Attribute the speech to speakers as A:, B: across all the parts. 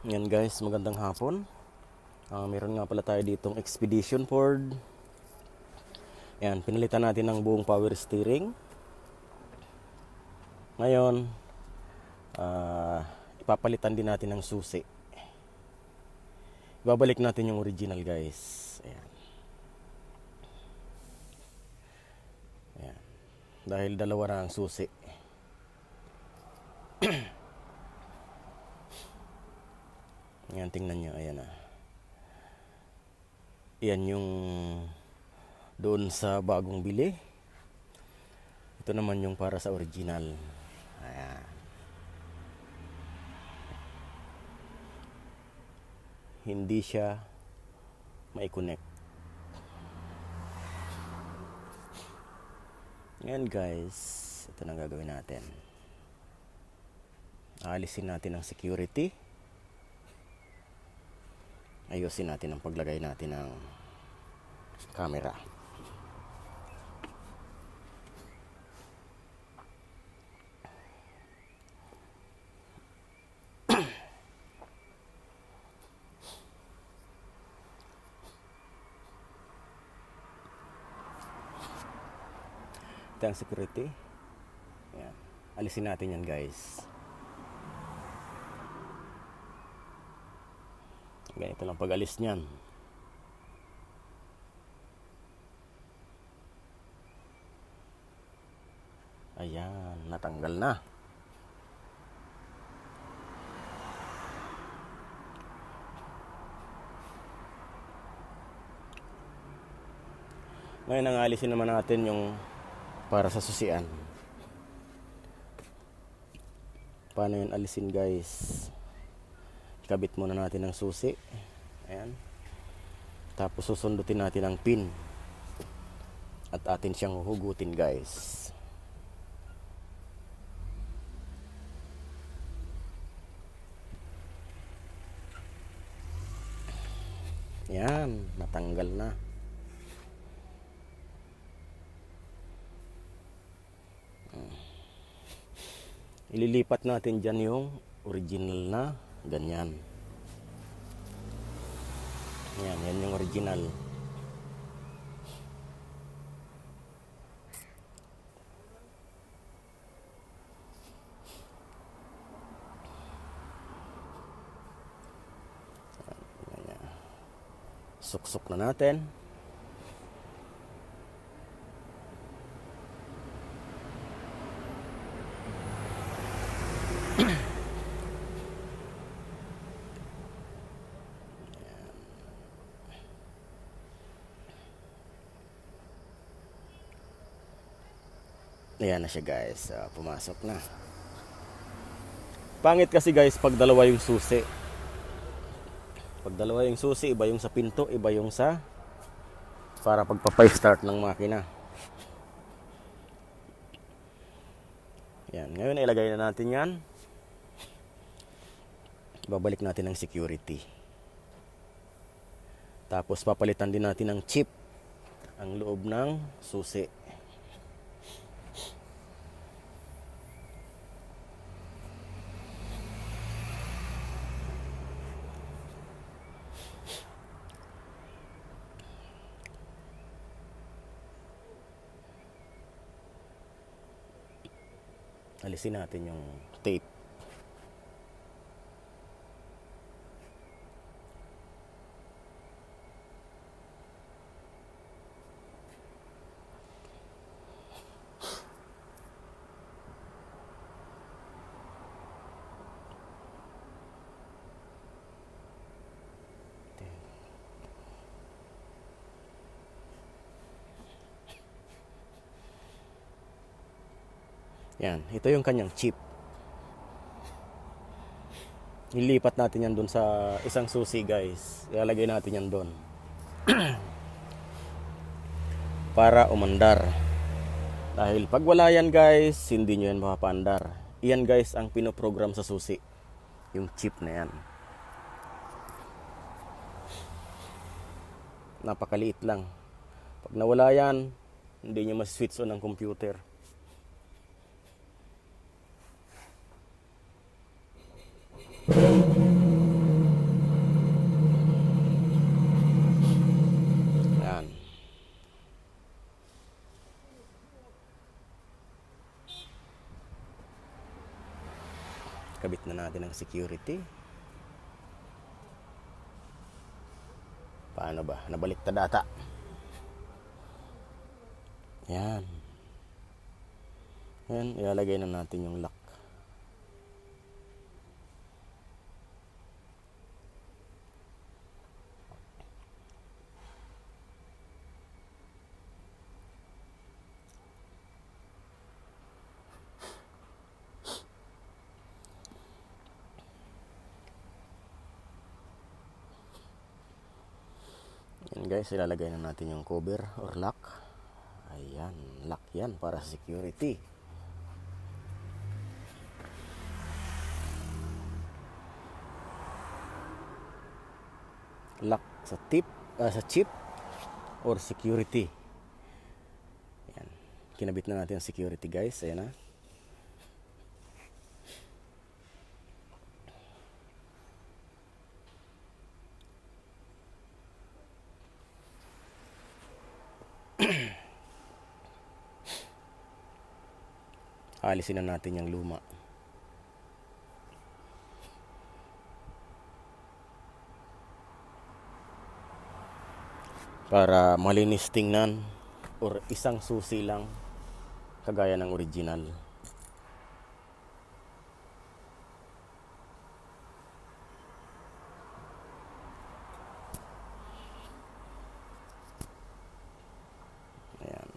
A: Yan guys, magandang hapon. Meron nga pala tayo ditong Expedition Ford. Yan, pinalitan natin ng buong power steering. Ngayon, ipapalitan din natin ng susi. Ibabalik natin yung original guys. Ayan. Ayan. Dahil dalawa na ang susi. Ayan, tingnan nyo. Ayan na. Ayan yung doon sa bagong bili. Ito naman yung para sa original. Ayan. Hindi siya mai-connect. Ngayon guys, ito na gagawin natin. Aalisin natin ang security. Ayusin natin ang paglagay natin ng camera. Ito ang security. Ayan. Alisin natin yan guys. Ganito lang pag-alis niyan. Ayan, natanggal na. Ngayon ang alisin naman natin yung para sa susian. Paano yun alisin guys? Ikabit muna natin ang susi. Ayan. Tapos susundutin natin ang pin. At atin siyang huhugutin guys. Yan, natanggal na. Ililipat natin dyan yung original na ganyan. Yan yung original. Suksok na natin. Ayan na siya guys. Pumasok na. Pangit kasi guys pag dalawa yung susi. Pag dalawa yung susi, iba yung sa pinto, iba yung sa para pagpapay-start ng makina. Yan. Ngayon ilagay na natin yan. Babalik natin ang security. Tapos papalitan din natin ng chip ang loob ng susi. Alisin natin yung tape. Yan, ito yung kanyang chip. Nilipat natin yan doon sa isang susi guys. Ilalagay natin yan doon. Para umandar. Dahil pag wala yan guys, hindi nyo yan mapapandar. Iyan guys ang pinoprogram sa susi. Yung chip na yan. Napakaliit lang. Pag nawala yan, hindi nyo mas-switch on ang computer. natin ang security. Paano ba? Nabaliktad ata. Yan. Yan, ilalagay na natin yung lock. Yan guys, ilalagay na natin yung cover or lock. Ayan, lock yan para sa security. Lock sa sa chip or security. Ayan, kinabit na natin ang security guys. Ayan na. Alisin na natin yung luma. Para malinis tingnan or isang susi lang kagaya ng original. Ayan.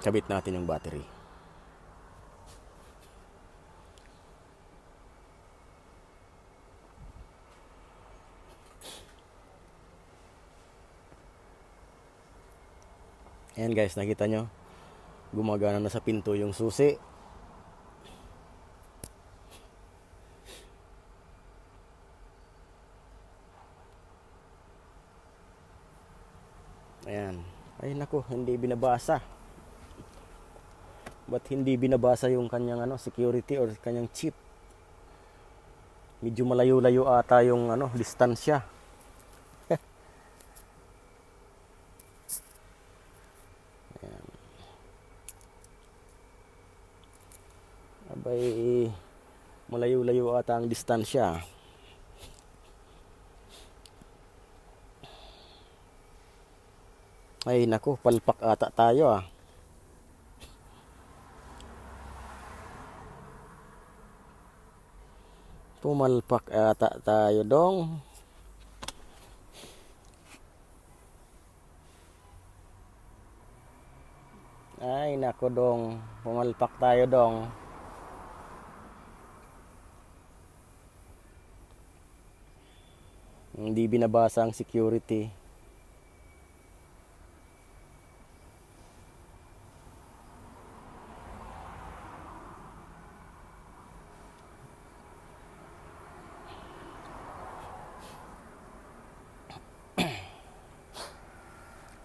A: Kabit natin yung battery. Ayan guys, nakita nyo? Gumagana na sa pinto yung susi. Ayan. Ay nako, hindi binabasa. Ba't hindi binabasa yung kanyang security or kanyang chip? Medyo malayo-layo ata yung distansya. Ayan. Abay, malayo-layo ata ang distansya. Ay nako, palpak ata tayo ah. Pumalpak ata tayo dong. Ay nako dong, pumalpak tayo dong. Hindi binabasa ang security.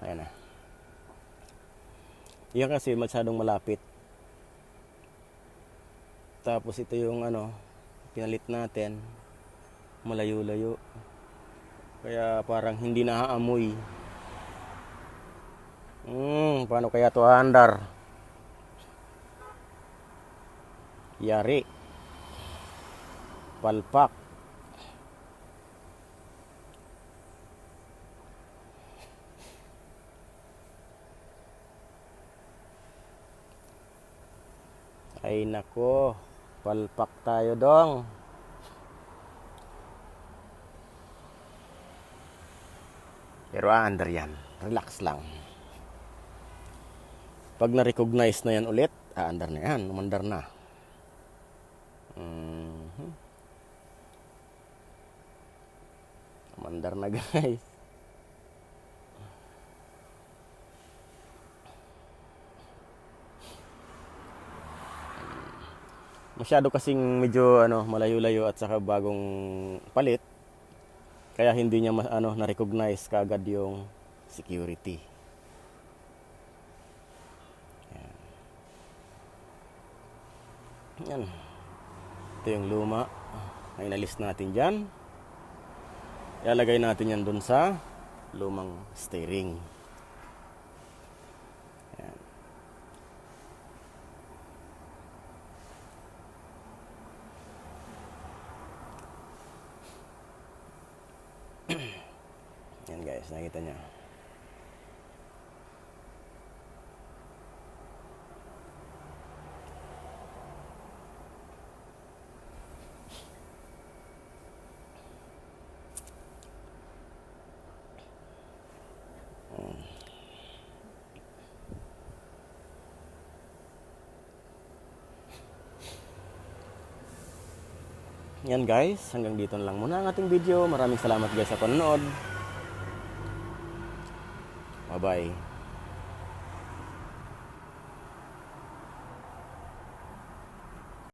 A: Ayan na. Yan kasi masyadong malapit. Tapos ito yung pinalit natin. Malayo-layo. Kaya parang hindi naaamoy. Paano kaya to andar? Yari. Palpak. Ay nako, palpak tayo dong. Pero aandar yan, relax lang. Pag na-recognize na yan ulit, aandar na yan, umandar na. Umandar na guys. masyado kasing medyo malayo-layo at saka bagong palit, kaya hindi niya na-recognize kaagad yung security. Yan. Ito yung luma. Ay inalis natin dyan. Ilalagay natin yan dun sa lumang steering. Yan. Yan guys, nakita nyo. Yan guys, hanggang dito na lang muna ang ating video. Maraming salamat guys sa panonood. Bye bye.